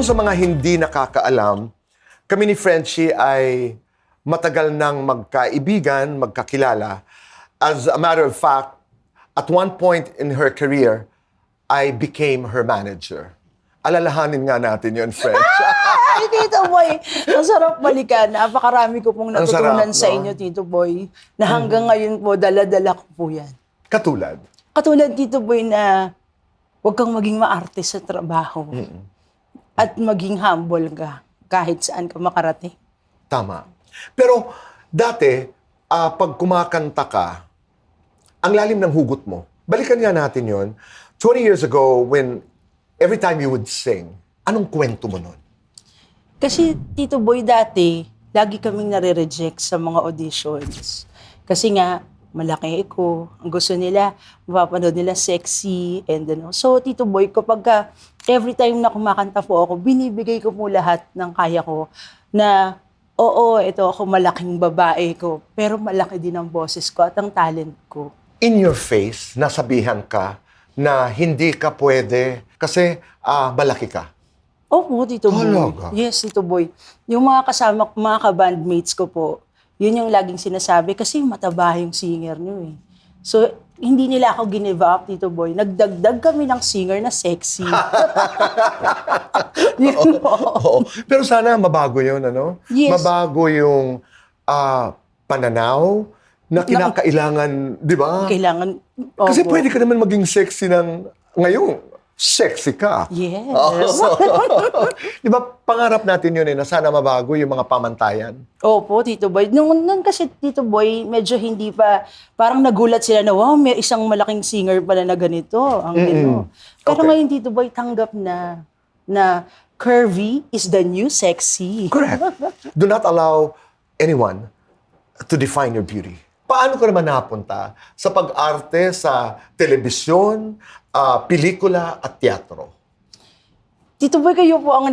sa mga hindi nakakaalam, kami ni Frenchie ay matagal nang magkaibigan, magkakilala. As a matter of fact, at one point in her career, I became her manager. Alalahanin nga natin yun, French. Ay, Tito Boy! Ang sarap balikan. Napakarami ko pong natutunan sarap, sa no? inyo, Tito Boy, na hanggang ngayon po, dala-dala ko po yan. Katulad. Katulad, Tito Boy, na huwag kang maging maarte sa trabaho. At maging humble ka kahit saan ka makarating. Tama. Pero dati, pag kumakanta ka, ang lalim ng hugot mo. Balikan nga natin yon. 20 years ago, when every time you would sing, anong kwento mo nun? Kasi, Tito Boy, dati, lagi kaming nare-reject sa mga auditions. Kasi nga, malaki ko. Ang gusto nila, mapapanood nila sexy and ano. So, Tito Boy, kapag every time na kumakanta po ako, binibigay ko po lahat ng kaya ko na, oo, ito ako malaking babae ko, pero malaki din ang boses ko at ang talent ko. In your face, nasabihan ka na hindi ka pwede kasi malaki ka. Opo, Tito Boy. Talaga? Yes, Tito Boy. Yung mga kasama, mga ka-bandmates ko po, yun yung laging sinasabi kasi mataba yung singer niyo eh. So, hindi nila ako give up, Tito Boy. Nagdagdag kami ng singer na sexy. Yun po. Oo. Pero sana mabago yun, ano? Yes. Mabago yung pananaw na kinakailangan, di ba? Kailangan, Kasi opo. pwede ka naman maging sexy ng ngayong sexy ka. Yes. Di ba, pangarap natin yun na sana mabago yung mga pamantayan. Opo, Tito Boy. Nung kasi, Tito Boy, medyo hindi pa, parang nagulat sila na, wow, may isang malaking singer pala na ganito. Ang ano. Pero Okay. ngayon, Tito Boy, tanggap na curvy is the new sexy. Correct. Do not allow anyone to define your beauty. Paano ka naman napunta sa pag-arte sa telebisyon, pelikula at teatro? Tito Boy, kayo po ang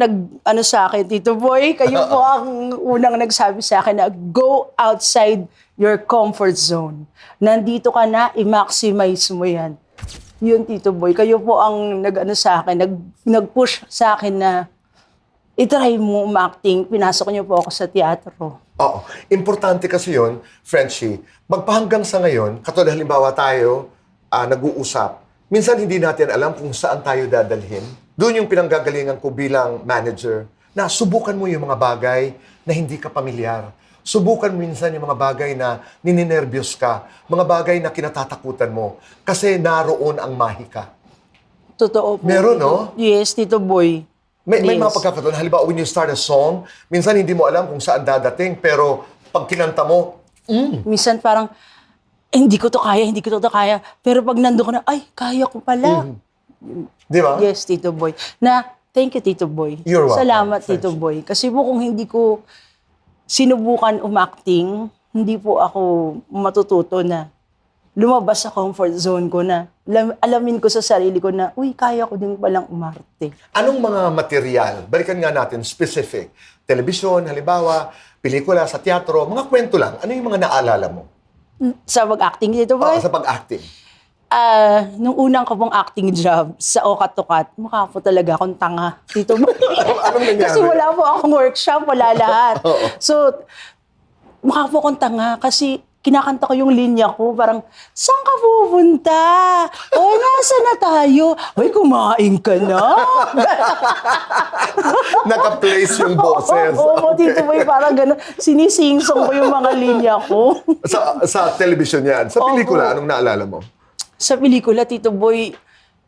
sa akin, Tito Boy. Kayo po ang unang nagsabi sa akin na go outside your comfort zone. Nandito ka na, i-maximize mo yan. Yun, Tito Boy. Kayo po ang sa akin, nag-push sa akin na i-try mo umacting. Pinasok niyo po ako sa teatro. Oo. Importante kasi yun, Frenchie. Magpahanggang sa ngayon, katulad halimbawa tayo, nag-uusap, minsan hindi natin alam kung saan tayo dadalhin. Doon yung pinanggagalingan ko bilang manager, na subukan mo yung mga bagay na hindi ka pamilyar. Subukan minsan yung mga bagay na nininervyos ka, mga bagay na kinatatakutan mo, kasi naroon ang mahika. Totoo po. Meron, no? Yes, Tito Boy. May Yes. mga pagkakataon, halimbawa when you start a song, minsan hindi mo alam kung saan dadating, pero pag kinanta mo, Minsan parang, hindi ko to kaya. Pero pag nandun ko na, ay, kaya ko pala. di ba? Yes, Tito Boy. Thank you, Tito Boy. You're welcome, Salamat, Tito French. Boy. Kasi po kung hindi ko sinubukan umacting, hindi po ako matututo na lumabas sa comfort zone ko na alamin ko sa sarili ko na, uy, kaya ko din palang umarte. Anong mga material? Balikan nga natin, specific. Telebisyon, halimbawa, pelikula, sa teatro, mga kwento lang. Ano yung mga naalala mo? Sa pag-acting, Tito Boy? Sa pag-acting. Nung unang ko pong acting job sa Okat Tukat, mukha po talaga akong tanga, Tito Boy. Anong nangyari? Kasi wala po akong workshop, wala lahat. So, mukha po akong tanga kasi kinakanta ko yung linya ko, parang, saan ka pupunta? O, nasa na tayo? Ay, kumain ka na. Naka-place yung boses. Oo, Tito Boy, parang gano'n. Sinisingsong ko yung mga linya ko. Sa television yan. Sa pelikula, anong naalala mo? Sa pelikula, Tito Boy,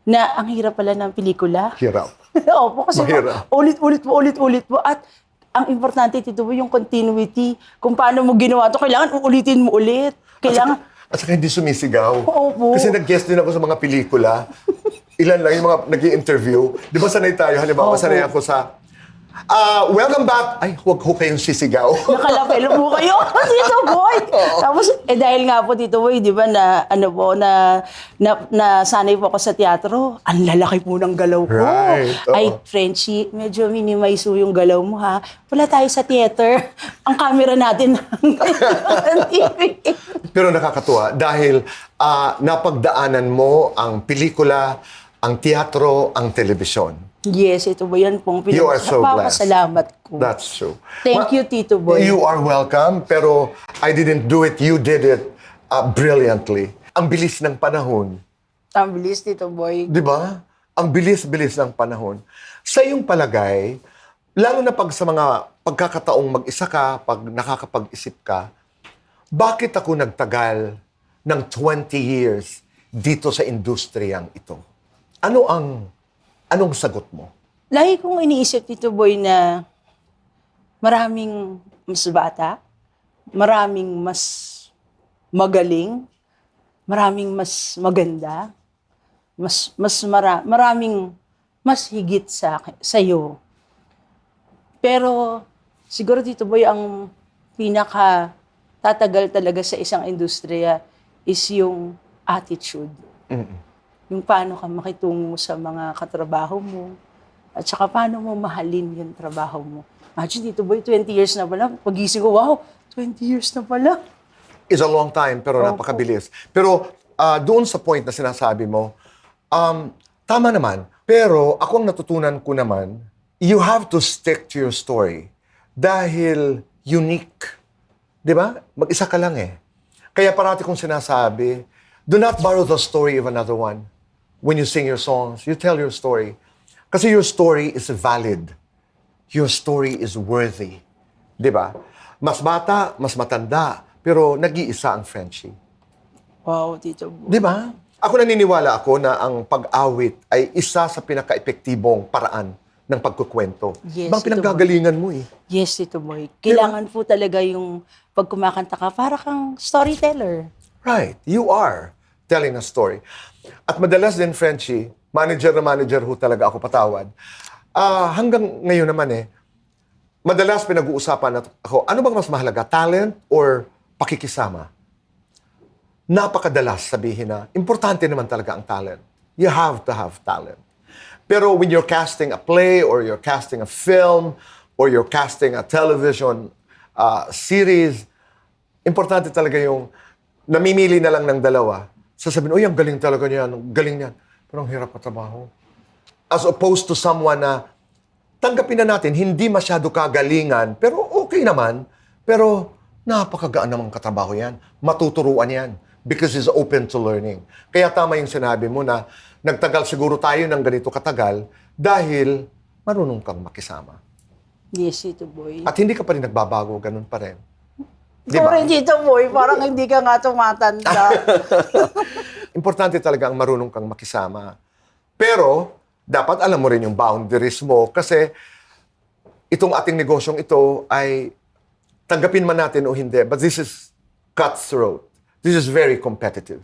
na ang hirap pala ng pelikula. Hirap. Opo, kasi Mahirap. ulit-ulit po. At ang importante, Tito Boy, yung continuity. Kung paano mo ginawa to, kailangan uulitin mo ulit. Kailangan, At saka hindi sumisigaw. Opo. Kasi nag-guest din ako sa mga pelikula. Ilan lang yung mga nag-i-interview. Di ba sanay tayo? Halimbawa, Opo. sanay ako sa, welcome back. Ay, huwag ho kayong sisigaw. nakalapel po kayo, Tito Boy. Tapos, dahil nga po, Tito Boy, di ba, nasanay po ako sa teatro, ang lalaki po ng galaw ko. Right, oo. Ay, Frenchie, medyo minimize po yung galaw mo, ha? Wala tayo sa theater. Ang camera natin ng TV. Pero nakakatuwa dahil napagdaanan mo ang pelikula, ang teatro, ang telebisyon. Yes, ito ba yan pong You are so blessed. pinagpapasalamat ko. That's true. Thank you, Tito Boy. You are welcome, pero I didn't do it. You did it brilliantly. Ang bilis ng panahon. Ang bilis, Tito Boy. Di ba? Ang bilis-bilis ng panahon. Sa iyong palagay, lalo na pag sa mga pagkakataong mag-isa ka, pag nakakapag-isip ka, bakit ako nagtagal ng 20 years dito sa industriyang ito? Anong sagot mo? Lagi kong iniisip, Tito Boy, na maraming mas bata, maraming mas magaling, maraming mas maganda, maraming mas higit sa'yo. Pero siguro, Tito Boy, ang pinaka tatagal talaga sa isang industriya is yung attitude. Yung paano ka makitungo sa mga katrabaho mo, at saka paano mo mahalin yung trabaho mo. Imagine, Tito Boy, 20 years na pala. Pagising ko, wow, 20 years na pala. It's a long time, pero napakabilis. Pero doon sa point na sinasabi mo, tama naman. Pero ako ang natutunan ko naman, you have to stick to your story. Dahil unique. Di ba? Mag-isa ka lang eh. Kaya parati kong sinasabi, do not borrow the story of another one. When you sing your songs, you tell your story. Kasi your story is valid. Your story is worthy. Di ba? Mas bata, mas matanda, pero nag-iisa ang Frenchie. Wow, Tito Boy. Di ba? Ako naniniwala ako na ang pag-awit ay isa sa pinaka-epektibong paraan ng pagkukwento. Yes, Bang ito pinanggagalingan mo eh. Yes, Tito Boy. Kailangan po talaga yung pag kumakanta ka, para kang storyteller. Right. You are telling a story. At madalas din, Frenchie, manager na manager ho talaga ako patawad. Hanggang ngayon naman madalas pinag-uusapan ako, ano bang mas mahalaga, talent or pakikisama? Napakadalas sabihin na, importante naman talaga ang talent. You have to have talent. Pero when you're casting a play or you're casting a film or you're casting a television series, importante talaga yung namimili na lang ng dalawa. Sasabihin, uy, ang galing talaga niyan, ang galing niyan. Pero ang hirap matrabaho. As opposed to someone na tanggapin na natin, hindi masyado kagalingan, pero okay naman. Pero napakagaan namang katrabaho yan. Matuturuan yan. Because he's open to learning. Kaya tama yung sinabi mo na nagtagal siguro tayo ng ganito katagal dahil marunong kang makisama. Yes, Tito Boy. At hindi ka pa rin nagbabago, ganun pa rin. Ikaw rin, Tito Boy, parang hindi ka nga tumatanda. Importante talaga ang marunong kang makisama. Pero, dapat alam mo rin yung boundaries mo kasi itong ating negosyong ito ay tanggapin man natin o hindi, but this is cutthroat. This is very competitive.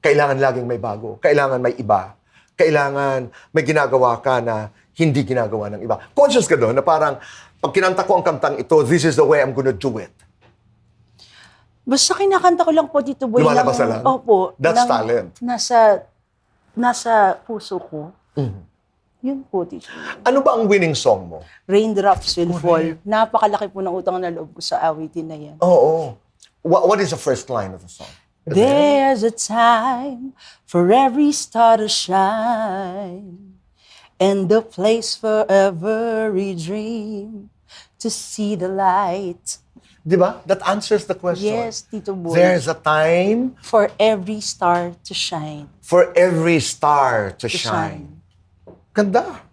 Kailangan laging may bago. Kailangan may iba. Kailangan may ginagawa ka na hindi ginagawa ng iba. Conscious ka doon na parang pag kinanta ko ang kantang ito, this is the way I'm gonna do it. Basta kinakanta ko lang po, Tito Boy. Lumalabas na lang? Opo. That's talent. Nasa puso ko. Yun po, Tito Boy. Ano ba ang winning song mo? Raindrops Will Fall. Napakalaki po ng utang na loob ko sa awitin na yan. Oo. What is the first line of the song? There's a time for every star to shine, and a place for every dream to see the light. Di ba? That answers the question. Yes, Tito Boy. There's a time For every star to shine. for every star to shine. Ganda.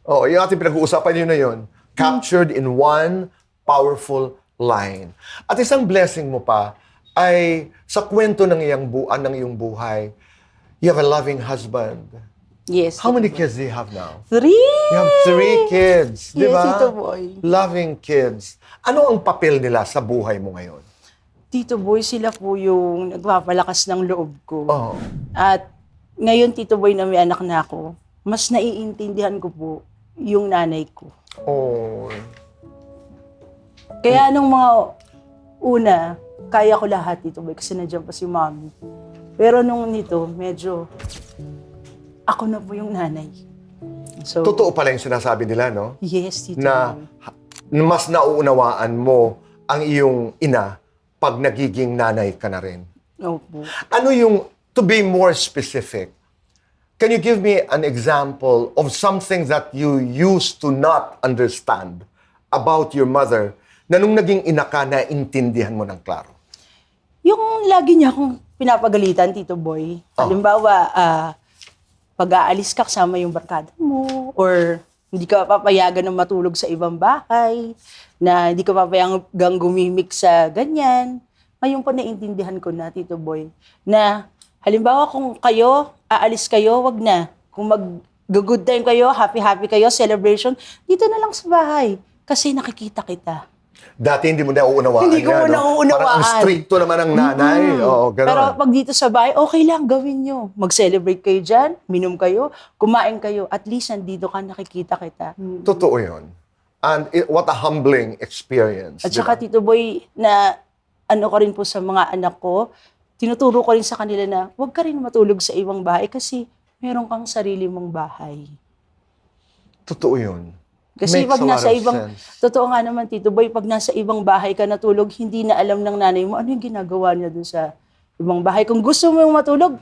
Oh, yung ating pinag-uusapan yun na yun. Captured in one powerful line. At isang blessing mo pa ay sa kwento ng iyong buhay, you have a loving husband. Yes. How Tito many Boy. kids do you have now? 3! You have 3 kids, di Yes, ba? Tito Boy. Loving kids. Ano ang papel nila sa buhay mo ngayon? Tito Boy, sila po yung nagpapalakas ng loob ko. Oh. At ngayon, Tito Boy, na may anak na ako, mas naiintindihan ko po yung nanay ko. Oh. Kaya nung mga una, kaya ko lahat, Tito Boy, kasi nandiyan pa si Mommy. Pero nung nito, medyo ako na po yung nanay. So, Totoo pala yung sinasabi nila, no? yes, Tito Na Boy. mas nauunawaan mo ang iyong ina pag nagiging nanay ka na rin. Opo. Ano yung, to be more specific, Can you give me an example of something that you used to not understand about your mother na nung naging ina ka, naintindihan mo ng klaro? Yung lagi niya akong pinapagalitan, Tito Boy. Halimbawa, pag-aalis ka kasama yung barkada mo, or hindi ka papayagan na matulog sa ibang bahay, na hindi ka papayagang gumimik sa ganyan. Ngayon po naintindihan ko na, Tito Boy, na halimbawa kung kayo, aalis kayo, wag na. Kung mag-good time kayo, happy-happy kayo, celebration, dito na lang sa bahay. Kasi nakikita kita. Dati hindi mo nauunawaan Hindi ko yan, no? nauunawaan. Parang ang stricto naman ng nanay. Oo, gano'n. Pero pag dito sa bahay, okay lang, gawin nyo. Mag-celebrate kayo dyan, minom kayo, kumain kayo. At least nandito ka, nakikita kita. Totoo yun. And what a humbling experience. At di saka, ba? Tito Boy, na ano ko rin po sa mga anak ko, tinuturo ko rin sa kanila na huwag ka rin matulog sa ibang bahay kasi meron kang sarili mong bahay. Totoo yun. Kasi Makes pag a lot nasa of ibang, sense. totoo nga naman, Tito Boy, pag nasa ibang bahay ka natulog, hindi na alam ng nanay mo ano yung ginagawa niya dun sa ibang bahay. Kung gusto mo yung matulog,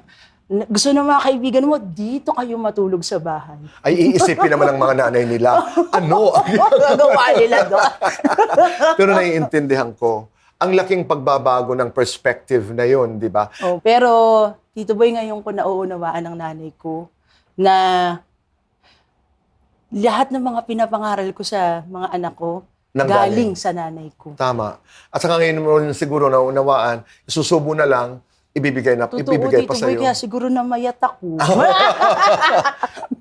gusto ng mga kaibigan mo, dito kayo matulog sa bahay. Ay, iisipin naman ng mga nanay nila, ano? Gagawa nila doon. Pero naiintindihan ko, ang laking pagbabago ng perspective na yun, di ba? Oh, pero, Tito Boy, ngayon ko nauunawaan ng nanay ko na lahat ng mga pinapangaral ko sa mga anak ko, Nanggaling. galing sa nanay ko. Tama. At saka ngayon mo rin siguro naunawaan, isusubo na lang, ibibigay Totoo, pa Tito sa'yo. Boy, kaya siguro na mayat ako.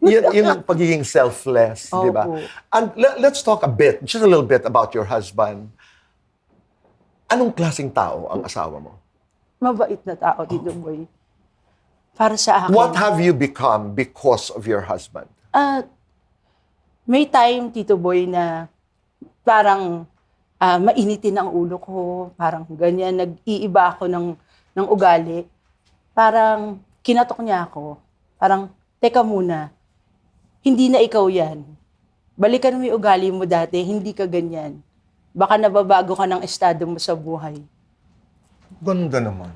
Yung pagiging selfless, di ba? Opo. And let's talk just a little bit about your husband. Anong klaseng tao ang asawa mo? Mabait na tao, Tito Boy. Para sa akin. What have you become because of your husband? May time, Tito Boy, na parang mainitin ang ulo ko, parang ganyan, nag-iiba ako ng ugali. Parang kinatok niya ako. Parang, teka muna, hindi na ikaw yan. Balikan mo yung ugali mo dati, hindi ka ganyan. Baka nababago ka ng estado mo sa buhay. Ganda naman.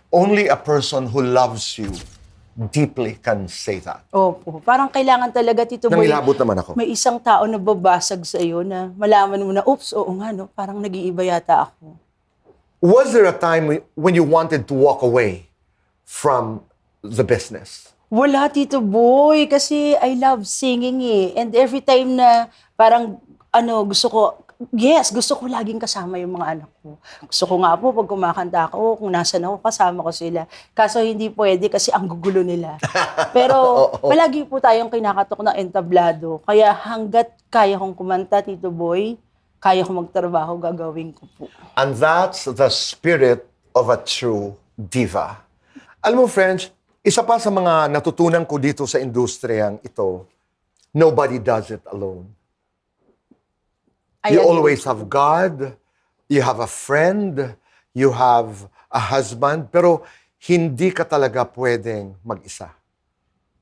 Only a person who loves you deeply can say that. Opo. Parang kailangan talaga, Tito Boy, Nangilabot naman ako. may isang tao na babasag sa iyo na malaman mo na, oops, oo nga, no? Parang nag-iiba yata ako. Was there a time when you wanted to walk away from the business? Wala, Tito Boy, kasi I love singing eh. And every time na parang, gusto ko laging kasama yung mga anak ko. Gusto ko nga po, pag kumakanta ako, kung nasan ako, kasama ko sila. Kaso hindi pwede kasi ang gugulo nila. Pero palagi po tayong kinakatok ng entablado. Kaya hanggat kaya kong kumanta, Tito Boy, kaya kong magtrabaho, gagawin ko po. And that's the spirit of a true diva. Alam mo, French, isa pa sa mga natutunan ko dito sa industriyang ito, nobody does it alone. You always have God, you have a friend, you have a husband, pero hindi ka talaga pwedeng mag-isa.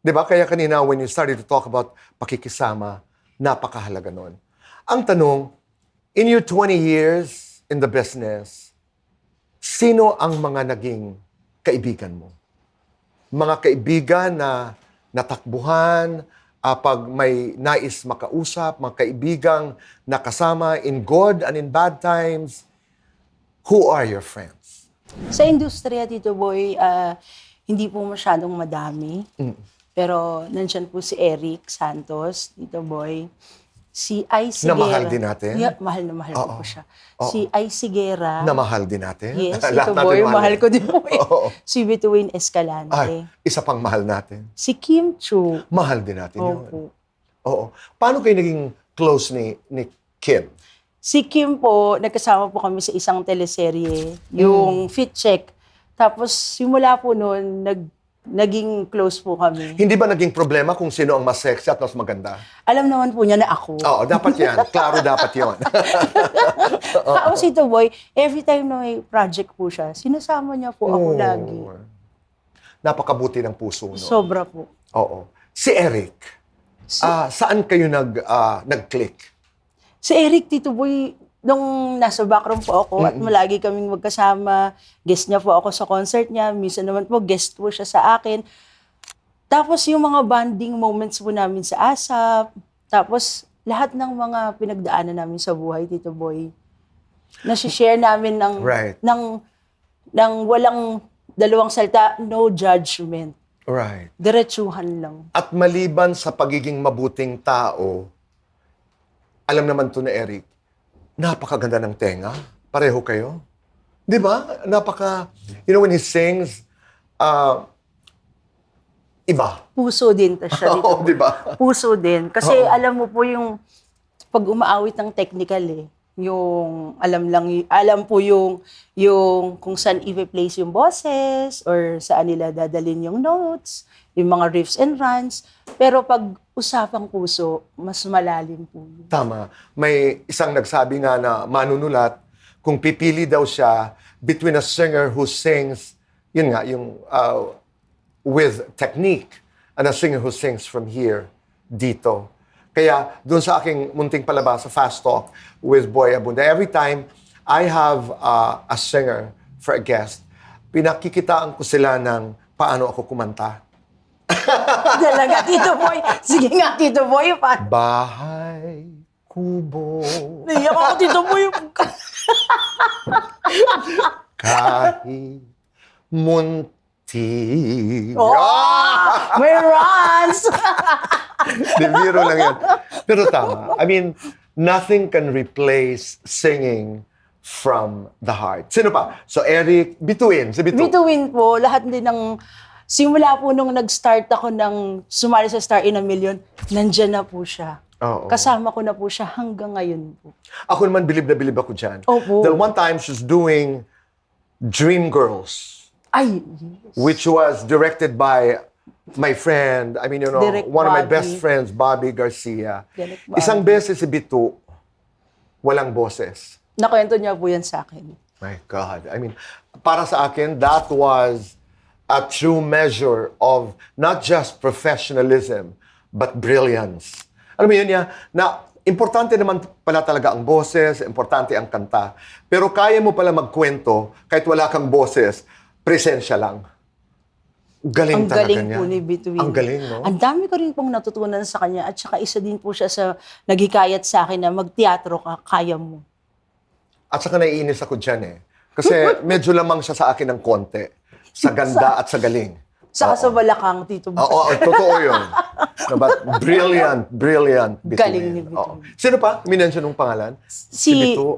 Di ba? Kaya kanina when you started to talk about pakikisama, napakahalaga nun. Ang tanong, in your 20 years in the business, sino ang mga naging kaibigan mo? Mga kaibigan na natakbuhan, pag may nais makausap, mga kaibigang nakasama in good and in bad times, who are your friends? Sa industriya, Tito Boy, hindi po masyadong madami. Pero nandyan po si Eric Santos, Tito Boy. Si Ay Sigera. Na mahal din natin? Yeah, mahal na mahal ko po siya. Si Ay Sigera. Na mahal din natin? Yes, Lahat Tito natin Boy, mahal ko din po eh. Oo. Si Bituin Escalante. Ay, isa pang mahal natin. Si Kim Chu. Mahal din natin yun. Opo. Oo. Paano kayo naging close ni Kim? Si Kim po, nagkasama po kami sa isang teleserye, yung Fit Check. Tapos, simula po noon, naging close po kami. Hindi ba naging problema kung sino ang mas sexy at mas maganda? Alam naman po niya na ako. Oo, dapat yan. Klaro dapat yon. Tapos ito, boy, every time na may project po siya, sinasama niya po ako lagi. Napakabuti ng puso, no? Sobra po. Oo. Si Eric, saan kayo nag-click? Si Eric, Tito Boy, nung nasa backroom po ako at malagi kaming magkasama, guest niya po ako sa concert niya, minsan naman po guest po siya sa akin. Tapos yung mga bonding moments po namin sa ASAP, tapos lahat ng mga pinagdaanan namin sa buhay, Tito Boy, nasi-share namin Right. ng walang dalawang salita, no judgment. Right. Diretsuhan lang. At maliban sa pagiging mabuting tao, alam naman to na Eric, napakaganda ng tenga. Pareho kayo. Di ba? When he sings, iba. Puso din ta siya, Tito Oo, Boy. di ba? Puso din. Kasi Oo. alam mo po yung pag umaawit ng technical yung alam po yung kung saan i-place yung boses or saan nila dadalhin yung notes, yung mga riffs and runs. Pero pag usapang puso, mas malalim po yun. Tama. May isang nagsabi nga na manunulat, kung pipili daw siya between a singer who sings, yun nga, yung with technique, and a singer who sings from here, dito. Kaya doon sa aking munting palabas sa Fast Talk with Boy Abunda, every time I have a singer for a guest, pinakikitaan ko sila ng paano ako kumanta. Talaga, Tito Boy. Sige nga, Tito Boy. Bahay, kubo, Naiyak ako, Tito Boy. kahit munti. Oh, may runs! Di, biro lang yan. Pero tama. I mean, nothing can replace singing from the heart. Sino pa? So, Eric, bituin. Si Bitu. Bituin po, lahat din ng simula po nung nag-start ako ng sumali sa Star in a Million, nandyan na po siya. Oo. Kasama ko na po siya hanggang ngayon po. Ako naman, bilib na bilib ako dyan. Opo. The one time, she's doing Dream Girls, Ay, yes. which was directed by my friend, I mean, Direk one of my Bobby. best friends, Bobby Garcia. Direk Bobby. Isang beses si Bitu, walang boses. Nakwento niya po yan sa akin. My God. I mean, para sa akin, that was a true measure of not just professionalism, but brilliance. Alam mo yun niya, na importante naman pala talaga ang boses, importante ang kanta. Pero kaya mo pala magkwento kahit wala kang boses, presensya lang. Galing Ang talaga galing niya. po ni Bituin. Ang galing, no? Ang dami ko rin pong natutunan sa kanya at saka isa din po siya sa naghikayat sa akin na magteatro ka, kaya mo. At saka naiinis ako dyan eh. Kasi medyo lamang siya sa akin ng konti. Sa ganda at sa galing. Saka sa Balakang, Tito Boy. Oo, totoo yun. No, but brilliant Bituin. Galing ni Bituin. Oo. Sino pa? Minention ng pangalan? Si Bitu.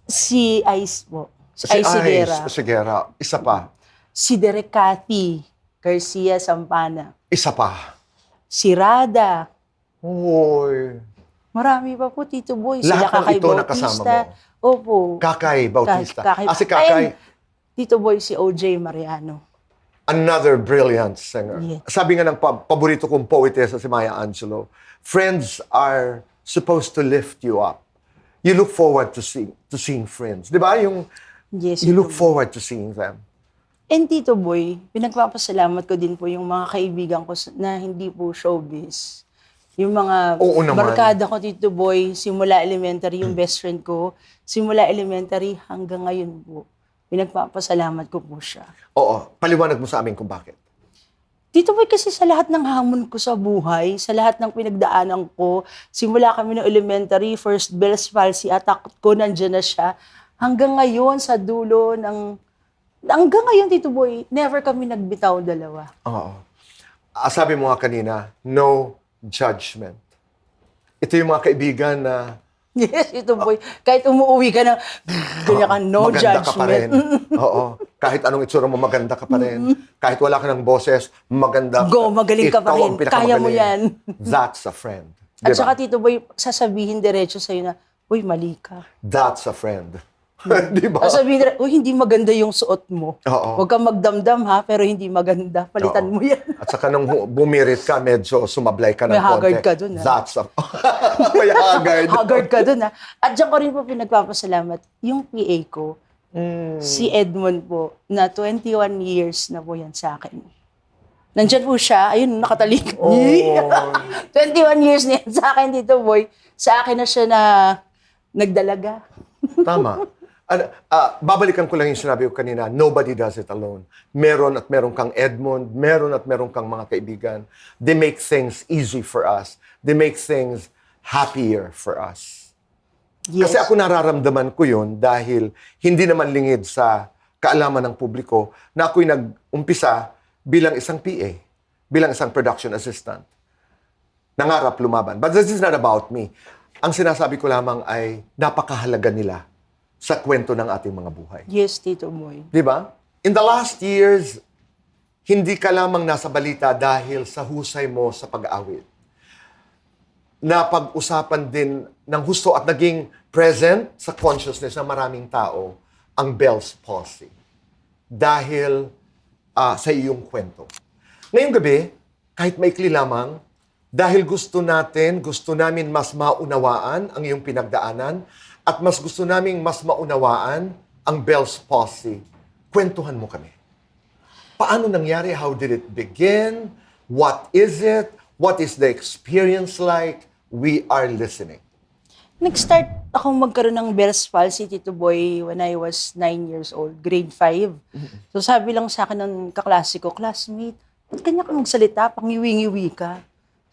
Si Ice po. Si Ice Sigera. Sigera. Isa pa. Si Derek Cathy Garcia Sampana. Isa pa. Si Rada. Hoy. Marami pa po, Tito Boy. Sila Lahat ng Kakay ito nakasama Bautista. Opo. Kakay Bautista. Kakay. Si Kakay, And Tito Boy, si OJ Mariano. another brilliant singer. Yes. Sabi nga ng paborito kong poetess si Maya Angelou, friends are supposed to lift you up. You look forward to seeing friends. Di ba? Yes, You Tito look Boy. forward to seeing them. And Tito Boy, pinagpapasalamat ko din po yung mga kaibigan ko na hindi po showbiz. Yung mga Oo naman. barkada ko, Tito Boy, simula elementary, yung best friend ko, simula elementary hanggang ngayon po. Pinagpapasalamat ko po siya. Oo, paliwanag mo sa amin kung bakit. Tito Boy, kasi sa lahat ng hamon ko sa buhay, sa lahat ng pinagdaanan ko, simula kami ng elementary, first Bell's palsy attack ko, nandiyan na siya. Hanggang ngayon, sa dulo ng... Hanggang ngayon, Tito Boy, never kami nagbitaw dalawa. Oo. Sabi mo nga kanina, no judgment. Ito yung mga kaibigan na Yes, Tito Boy. Kahit umuwi ka ng ganyan ka, no maganda ka pa rin. judgment. Oo. Kahit anong itsura mo, maganda ka pa rin. Kahit wala ka ng boses, maganda Go, magaling ka pa Ikaw rin. ang pinakamagaling. Kaya mo yan. That's a friend. At Diba? saka, Tito Boy, sasabihin diretso sa'yo na, uy, mali ka. That's a friend. Di ba? Sasabihin diretso, uy, hindi maganda yung suot mo. Oo. Huwag kang magdamdam ha, pero hindi maganda. Palitan Oo. mo yan. At saka nung bumirit ka, medyo sumablay ka ng May haggard konti. ka dun, ha? That's a... May haggard. Haggard ka dun ha. At diyan ko rin po pinagpapasalamat, yung PA ko, si Edmond po, na 21 years na po yan sa akin. Nandyan po siyo, ayun, nakatalikod. Oh. 21 years na yan sa akin, Tito Boy. Sa akin na siya na nagdalaga. Tama. Babalikan ko lang yung sinabi ko kanina, nobody does it alone. Meron at meron kang Edmond, meron at meron kang mga kaibigan. They make things easy for us. They make things happier for us. Yes. Kasi ako nararamdaman ko yun dahil hindi naman lingid sa kaalaman ng publiko na ako'y nag-umpisa bilang isang PA, bilang isang production assistant. Nangarap lumaban. But this is not about me. Ang sinasabi ko lamang ay napakahalaga nila sa kwento ng ating mga buhay. Yes, Tito Boy. Di ba? In the last years, hindi ka lamang nasa balita dahil sa husay mo sa pag-awit. Napag-usapan din ng husto at naging present sa consciousness ng maraming tao ang Bell's palsy. Dahil sa iyong kwento. Ngayong gabi, kahit maikli lamang, dahil gusto namin mas maunawaan ang iyong pinagdaanan at mas gusto namin mas maunawaan ang Bell's palsy, kwentuhan mo kami. Paano nangyari? How did it begin? What is it? What is the experience like? We are listening. Nag-start akong magkaroon ng Bell's palsy, Tito Boy, when I was 9 years old, grade 5. So sabi lang sa akin ng kaklase ko, classmate, ba't kanya ka magsalita? Pangiwi-ngiwi ka.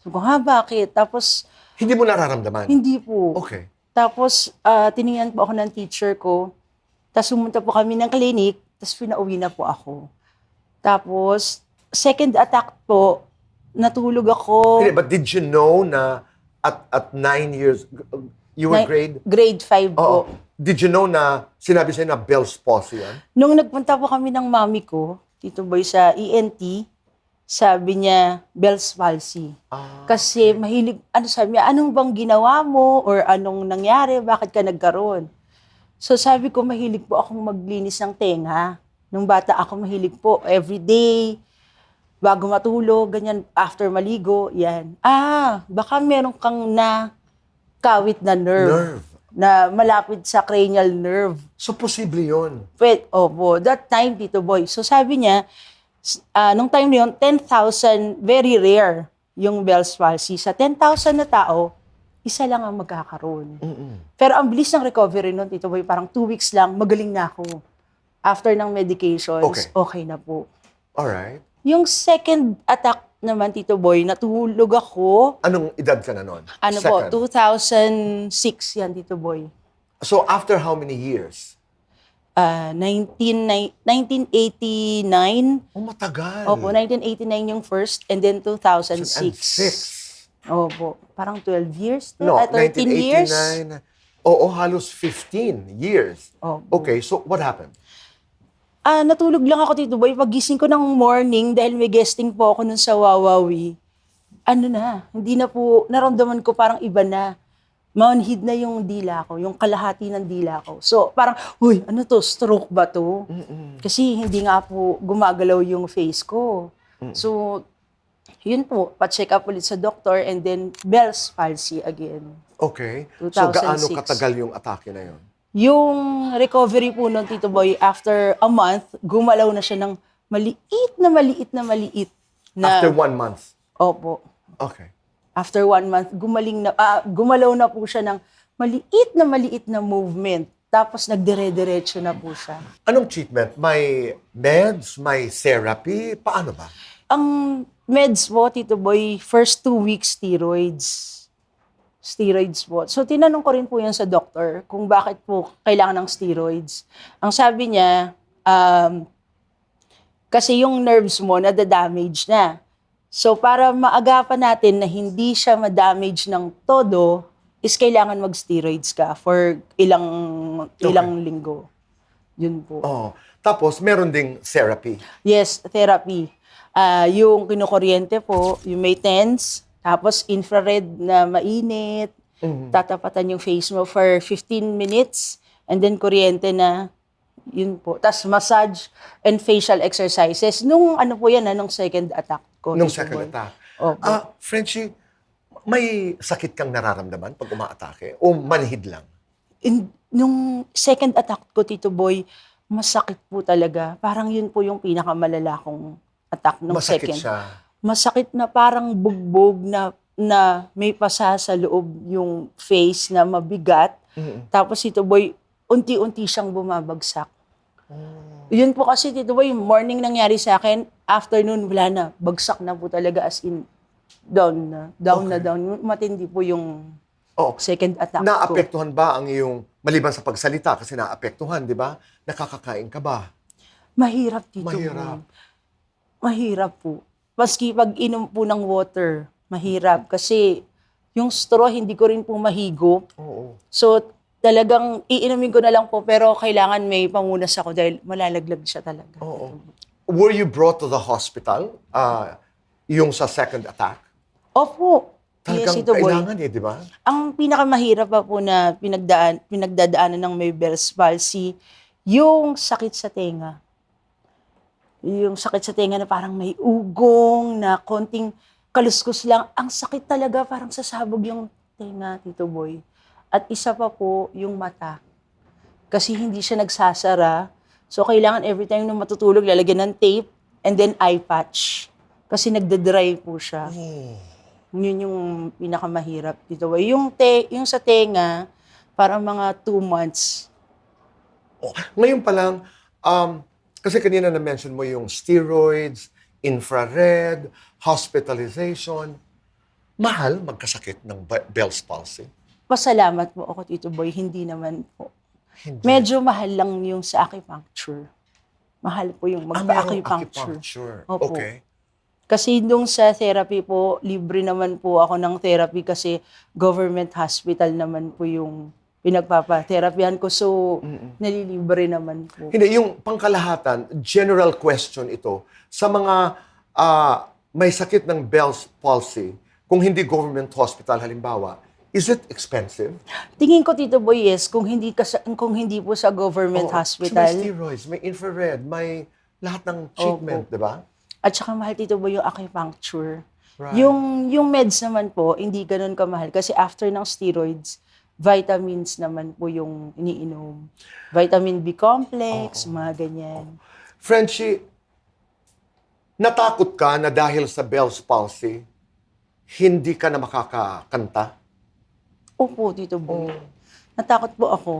So ko, bakit? Tapos, Hindi mo nararamdaman? hindi po. Okay. Tapos, tiningnan po ako ng teacher ko. Tapos, sumunta po kami ng clinic. Tapos, pinauwi na po ako. Tapos, second attack po, natulog ako. Hindi, but did you know na at 9 years, you were grade? Grade 5 po. Oo. Did you know na sinabi sa'yo na Bell's palsy yan? Nung nagpunta po kami ng mami ko, Tito Boy, sa ENT, sabi niya, Bell's palsy. Kasi mahilig, sabi niya, anong bang ginawa mo? Or anong nangyari? Bakit ka nagkaroon? So sabi ko, mahilig po akong maglinis ng tenga. Nung bata ako, mahilig po everyday, bago matulog, ganyan, after maligo, yan. Baka meron kang kawit na nerve. Na malapit sa cranial nerve. So, posible yun. Opo, that time, Tito Boy. So sabi niya, nung time na yun, 10,000, very rare yung Bell's palsy. Sa 10,000 na tao, isa lang ang magkakaroon. Pero ang bilis ng recovery nun, Tito Boy, parang 2 weeks lang, magaling na ako. After ng medications, okay na po. Alright. Yung second attack naman, Tito Boy, natulog ako. Anong edad ka na nun? Po, Second. 2006 yan, Tito Boy. So, after how many years? 1989. Matagal. Opo, 1989 yung first, and then 2006. 2006. Opo, parang 12 years? No, 13 years? 1989. Oo, halos 15 years. Opo. Okay, so what happened? Natulog lang ako, Tito Boy. Pagising ko ng morning, dahil may guesting po ako nun sa Wawawi, hindi na po, naramdaman ko parang iba na. Manhid na yung dila ko, yung kalahati ng dila ko. So, parang, stroke ba to? Kasi hindi nga po gumagalaw yung face ko. So, yun po, pa-check up ulit sa doctor and then Bell's palsy again. Okay. 2006. So, gaano katagal yung atake na yun? Yung recovery po nun, Tito Boy, after a month, gumalaw na siya ng maliit na maliit. After 1 month? Opo. Okay. After 1 month, gumalaw na po siya ng maliit na movement. Tapos nagdire-diretso na po siya. Anong treatment? May meds? May therapy? Paano ba? Ang meds po, Tito Boy, first 2 weeks steroids. Steroids po. So tinanong ko rin po yan sa doctor kung bakit po kailangan ng steroids. Ang sabi niya, kasi yung nerves mo nadadamage na. So para maagapan natin na hindi siya ma-damage ng todo, is kailangan mag-steroids ka for ilang linggo. Yun po. Oh. Tapos, meron ding therapy. Yes, therapy. Yung kinukuryente po, yung may TENS, tapos infrared na mainit, tatapatan yung face mo for 15 minutes, and then kuryente na, yun po. Tapos massage and facial exercises. Nung po yan, nung second attack ko. Nung Tito second Boy. attack. Opo. Frenchie, may sakit kang nararamdaman pag umaatake? O manhid lang? Nung second attack ko, Tito Boy, masakit po talaga. Parang yun po yung pinakamalala kong attack nung Masakit second. siya. Masakit na parang bugbog na may pasa sa loob yung face na mabigat. Tapos Tito Boy, unti-unti siyang bumabagsak. Yun po kasi, Tito Boy, morning nangyari sa akin, afternoon, wala na. Bagsak na po talaga, as in, down na. Down na down. Matindi po yung Oh, second attack ko. naapektuhan ba ang iyong, maliban sa pagsalita, kasi naapektuhan, di ba? Nakakakain ka ba? Mahirap, Tito Mahirap. Boy. Mahirap po. Maski pag inom po ng water, mahirap. Kasi yung straw, hindi ko rin po mahigop. Oo. So, talagang iinumin ko na lang po, pero kailangan may pamunas ako dahil malalaglag siya talaga. Oo. Were you brought to the hospital? Yung sa second attack? Opo. Talagang Yes, Tito Boy. kailangan di ba? Ang pinakamahirap pa po na pinagdadaanan ng may Bell's palsy, yung sakit sa tenga. Yung sakit sa tenga na parang may ugong, na konting kaluskus lang. Ang sakit talaga, parang sasabog yung tenga, Tito Boy. At isa pa po, yung mata. Kasi hindi siya nagsasara. So, kailangan every time na matutulog, lalagyan ng tape and then eye patch. Kasi nagda-dry po siya. Yun yung pinakamahirap dito. Yung sa tenga, parang mga 2 months. Oh, ngayon pa lang, kasi kanina na-mention mo yung steroids, infrared, hospitalization. Mahal magkasakit ng Bell's palsy? Pasalamat po ako, Tito Boy. Hindi naman po. Hindi. Medyo mahal lang yung sa acupuncture. Mahal po yung Mayroong magpa-acupuncture. acupuncture. Opo. Okay. Kasi nung sa therapy po, libre naman po ako ng therapy kasi government hospital naman po yung pinagpapa-therapyan ko. So, nalilibre naman po. Hindi, yung pangkalahatan, general question ito. Sa mga may sakit ng Bell's palsy, kung hindi government hospital halimbawa, is it expensive? Tingin ko, Tito Boy, yes, kung hindi po sa government Oo. hospital. May steroids, may infrared, may lahat ng treatment, di ba? At saka mahal, Tito Boy, yung acupuncture. Right. Yung meds naman po, hindi ganun kamahal. Kasi after ng steroids, vitamins naman po yung iniinom. Vitamin B complex, mga ganyan. Frenchie, natakot ka na dahil sa Bell's palsy, hindi ka na makakakanta? Opo, Tito Boy. Natakot po ako.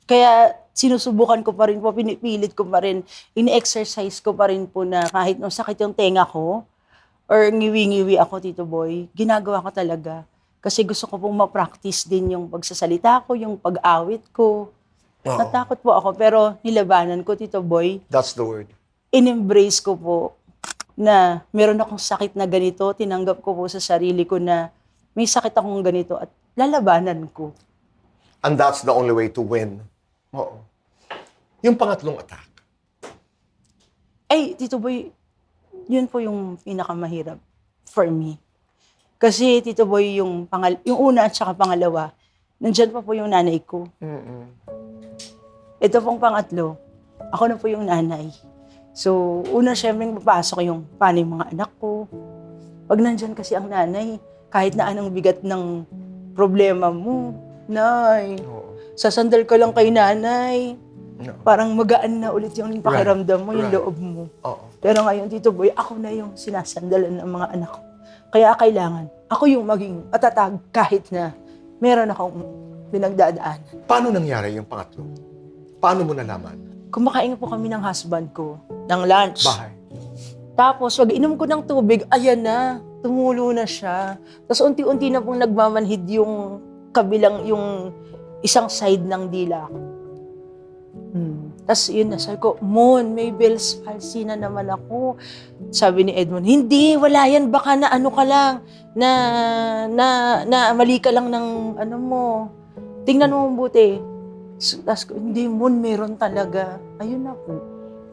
Kaya sinusubukan ko pa rin po, pinipilit ko pa rin, ini-exercise ko pa rin po na kahit nung sakit yung tenga ko, or ngiwi-ngiwi ako, Tito Boy, ginagawa ko talaga. Kasi gusto ko pong ma-practice din yung pagsasalita ko, yung pag-awit ko. Oo. Natakot po ako, pero nilabanan ko, Tito Boy. That's the word. In-embrace ko po na meron akong sakit na ganito. Tinanggap ko po sa sarili ko na may sakit akong ganito at lalabanan ko. And that's the only way to win. Oo. Yung pangatlong attack. Ay, Tito Boy, yun po yung pinakamahirap for me. Kasi, Tito Boy, yung una at saka pangalawa, nandyan pa po yung nanay ko. Ito pong pangatlo, ako na po yung nanay. So, una syempre papasok yung paano yung mga anak ko. Pag nandyan kasi ang nanay, kahit na anong bigat ng problema mo, nay, Oo. sasandal ka lang kay nanay. No. Parang magaan na ulit yung pakiramdam mo, yung Right. loob mo. Oo. Pero ngayon, Tito Boy, ako na yung sinasandalan ng mga anak ko. Kaya kailangan, ako yung maging matatag kahit na meron akong pinagdadaanan. Paano nangyari yung pangatlo? Paano mo nalaman? Kumakain po kami ng husband ko, ng lunch. Bahay. Tapos, pag inom ko ng tubig, ayan na, tumulo na siya. Tapos unti-unti na pong nagmamanhid yung kabilang, yung isang side ng dila ko. Tapos yun na, sabi ko, Mon, may Bell's palsy na naman ako. Sabi ni Edmond, hindi, wala yan, baka na ano ka lang, na mali ka lang ng ano mo. Tingnan mo mabuti. So, tapos ko, hindi, Mon, meron talaga. Ayun na po.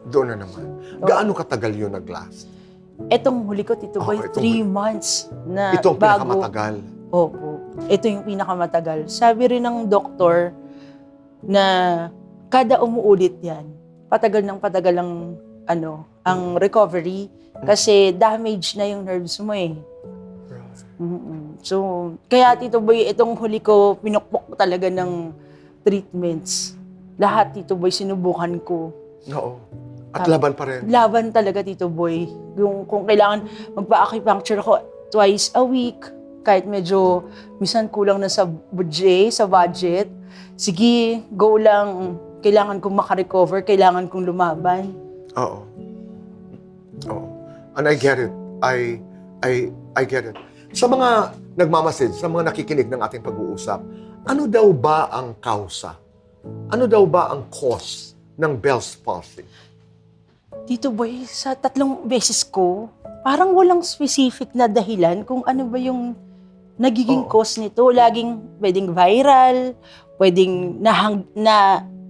Doon na naman. Gaano katagal yun nag-last? Etong huli ko, Tito Boy, itong 3 months na Ito ang bago. pinakamatagal. Opo. Ito yung pinakamatagal. Sabi rin ng doktor na kada umuulit yan, patagal ang recovery kasi damage na yung nerves mo eh. So, kaya Tito Boy, itong huli ko, pinukpok talaga ng treatments. Lahat, Tito Boy, sinubukan ko. Oo. At laban pa rin. Laban talaga, Tito Boy. Kung kailangan magpa-acupuncture ako twice a week, kahit medyo minsan kulang na sa budget, sige, go lang. Kailangan kong makarecover, kailangan kong lumaban. Oo. Oo. And I get it. I get it. Sa mga nagmamasid, sa mga nakikinig ng ating pag-uusap, ano daw ba ang kausa? Ano daw ba ang cause ng Bell's palsy? Tito Boy, sa 3 beses ko, parang walang specific na dahilan kung ano ba yung nagiging Oo. cause nito. Laging pwedeng viral, pwedeng na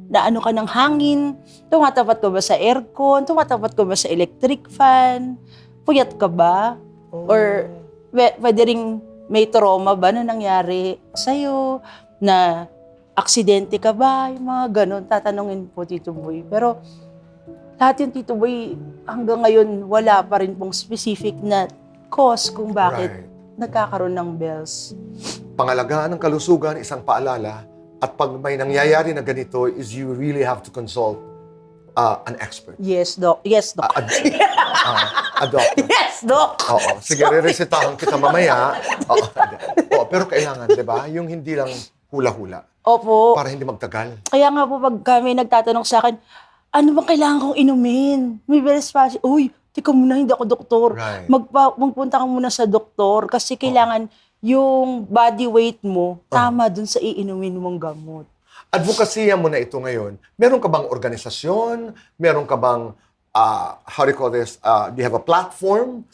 ano ka ng hangin, tumatapat ka ba sa aircon, tumatapat ka ba sa electric fan, puyat ka ba? Or pwede ring may trauma ba na nangyari sa'yo, na aksidente ka ba, yung mga ganon, tatanungin po Tito Boy. Pero lahat yung Tito Boy, hanggang ngayon, wala pa rin pong specific na cause kung bakit Right. nagkakaroon ng bells. Pangalagaan ng kalusugan, isang paalala, at pag may nangyayari na ganito is you really have to consult an expert. Yes, Doc. Yes, Doc. A doctor. Yes, Doc. Oo. Sige, re-resetahan kita mamaya. Oo, oo, pero kailangan, di ba? Yung hindi lang hula-hula. Opo. Para hindi magtagal. Kaya nga po, pag kami nagtatanong sa akin, ano bang kailangan kong inumin? May Bell's palsy. Uy, tika muna, hindi ako doktor. Right. Magpunta ka muna sa doktor kasi kailangan yung body weight mo tama dun sa iinumin mong gamot. Advokasya mo na ito ngayon. Meron ka bang organisasyon? Meron ka bang, how do you call this? Do you have a platform?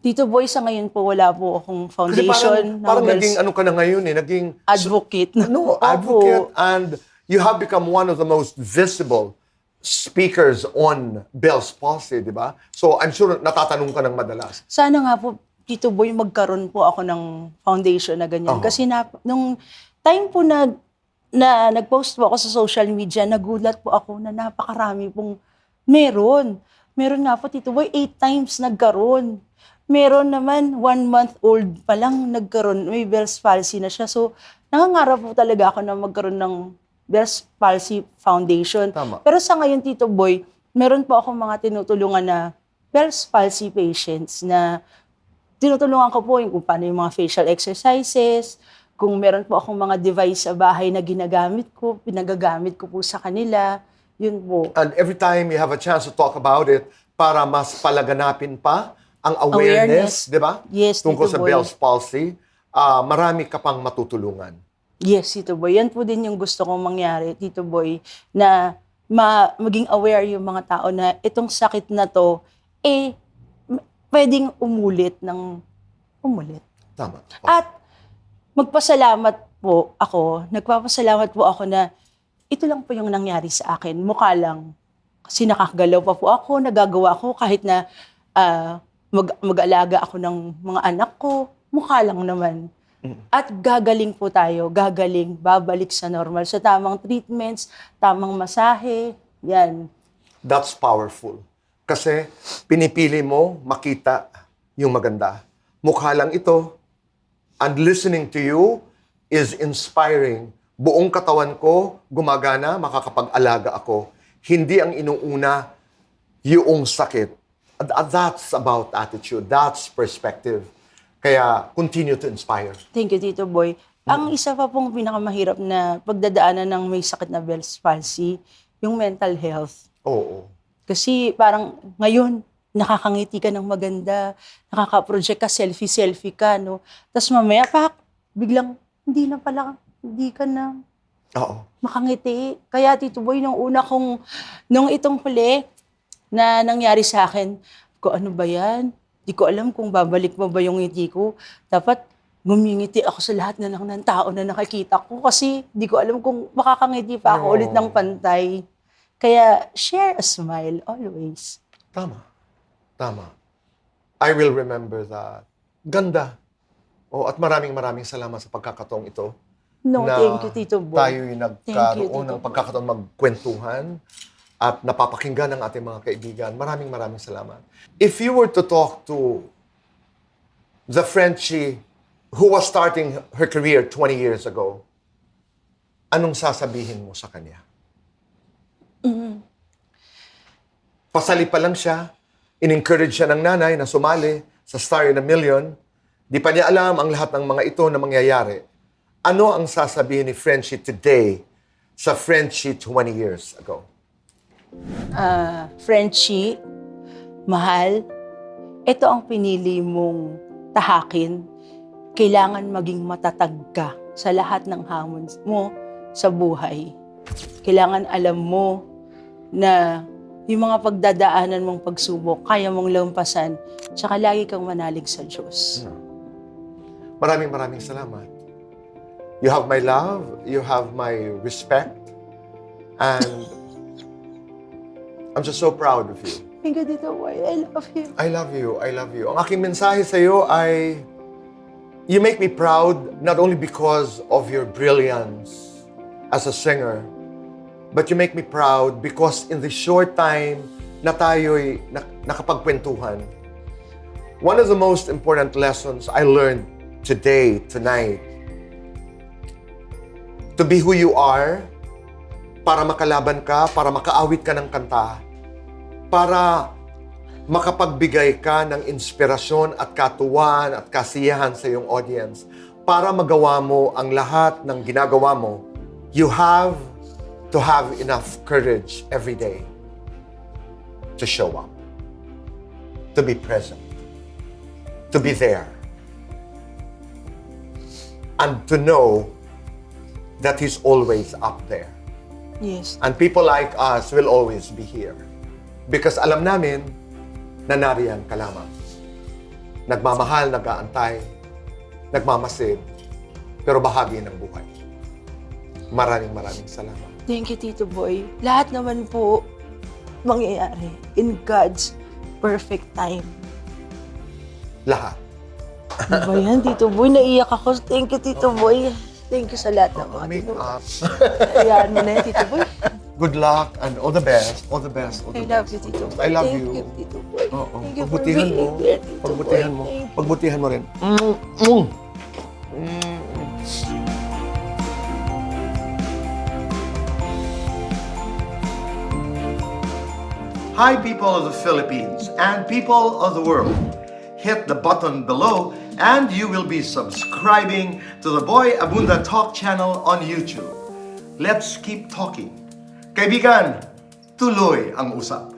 Tito Boy, sa ngayon po, wala po akong Kasi foundation parang ng Bell's naging ano ka na ngayon eh, naging advocate. no, Opo. advocate, and you have become one of the most visible speakers on Bell's palsy, di ba? So I'm sure natatanong ka ng madalas. Sana nga po, Tito Boy, magkaroon po ako ng foundation na ganyan. Oo. Kasi nung time po na nag-post po ako sa social media, nagulat po ako na napakarami pong meron. Meron nga po, Tito Boy, 8 times nagkaroon. Meron naman, 1-month-old pa lang nagkaroon, may Bell's palsy na siya. So, nangangarap po talaga ako na magkaroon ng Bell's Palsy Foundation. Tama. Pero sa ngayon, Tito Boy, meron po akong mga tinutulungan na Bell's Palsy patients na tinutulungan ko po yung kung paano yung mga facial exercises, kung meron po akong mga device sa bahay na ginagamit ko, pinagagamit ko po sa kanila, yun po. And every time you have a chance to talk about it, para mas palaganapin pa ang awareness, di ba? Yes, Tungkol Tito sa Boy. Bell's palsy, marami ka pang matutulungan. Yes, Tito Boy. Yan po din yung gusto kong mangyari, Tito Boy, na maging aware yung mga tao na itong sakit na to, pwedeng umulit. Tama. At nagpapasalamat po ako na ito lang po yung nangyari sa akin. Mukha lang. Kasi nakakagalaw pa po ako, nagagawa ko kahit na mag-alaga ako ng mga anak ko, mukha lang naman. At gagaling po tayo, babalik sa normal, sa tamang treatments, tamang masahe, yan. That's powerful. Kasi pinipili mo makita yung maganda. Mukha lang ito. And listening to you is inspiring. Buong katawan ko gumagana, makakapag-alaga ako. Hindi ang inuuna yung sakit. And that's about attitude. That's perspective. Kaya continue to inspire. Thank you, Tito Boy. Ang isa pa pong pinakamahirap na pagdadaanan ng may sakit na Bell's palsy, yung mental health. Oo. Kasi parang ngayon, nakakangiti ka ng maganda, nakaka-project ka, selfie ka, no? Tapos mamaya, biglang, hindi ka na Oo. makangiti. Kaya, Tito Boy, nung itong huli na nangyari sa akin, ko ano ba yan? Di ko alam kung babalik ba yung ngiti ko. Dapat ngumingiti ako sa lahat na lang ng tao na nakikita ko kasi di ko alam kung makakangiti pa ako ulit ng pantay. Kaya share a smile always. Tama. Tama. I will remember that. Ganda. At maraming salamat sa pagkakataong ito. No, na thank you, Tito Boy. tayo'y Thank you, nagkaroon Tito ng Boy. pagkakataon magkwentuhan at napapakinggan ng ating mga kaibigan. Maraming salamat. If you were to talk to the Frenchie who was starting her career 20 years ago, anong sasabihin mo sa kanya? Pasali pa lang siya, in-encourage siya ng nanay na sumali sa Star in a Million, Di pa niya alam ang lahat ng mga ito na mangyayari. Ano ang sasabihin ni Frenchie today sa Frenchie 20 years ago? Frenchie, mahal, ito ang pinili mong tahakin. Kailangan maging matatag ka sa lahat ng hamon mo sa buhay. Kailangan alam mo na yung mga pagdadaanan mong pagsubok, kaya mong lampasan, tsaka lagi kang manalig sa Diyos. Maraming salamat. You have my love, you have my respect, and I'm just so proud of you. Thank you, Tito Boy. I love you. I love you, I love you. Ang aking mensahe sa iyo ay, you make me proud not only because of your brilliance as a singer, but you make me proud because in the short time na tayo'y nakapagkwentuhan, one of the most important lessons I learned today, tonight, to be who you are, para makalaban ka, para makaawit ka ng kanta, para makapagbigay ka ng inspirasyon at katuwaan at kasiyahan sa iyong audience, para magawa mo ang lahat ng ginagawa mo, you have to have enough courage every day to show up, to be present, to be there, and to know that He's always up there. Yes. And people like us will always be here. Because alam namin na nariyan ka lamang. Nagmamahal, nag-aantay, nagmamasid, pero bahagi ng buhay. Maraming salamat. Thank you, Tito Boy. Lahat naman po mangyayari in God's perfect time. Lahat. Ano ba yan, Tito Boy? Naiyak ako. Thank you, Tito Boy. Thank you sa lahat ng mga Make tinulungan. up. Ayan mo na yan, Tito Boy. Good luck and all the best. All the best. All I the love best. you, Tito Boy. I love Thank you. you, Tito Boy. Oo. Thank you for Pagbutihan being mo. there, Tito Pagbutihan Boy. mo. Thank you. Pagbutihan mo rin. Hi, people of the Philippines and people of the world. Hit the button below and you will be subscribing to the Boy Abunda Talk channel on YouTube. Let's keep talking. Kaibigan, tuloy ang usap.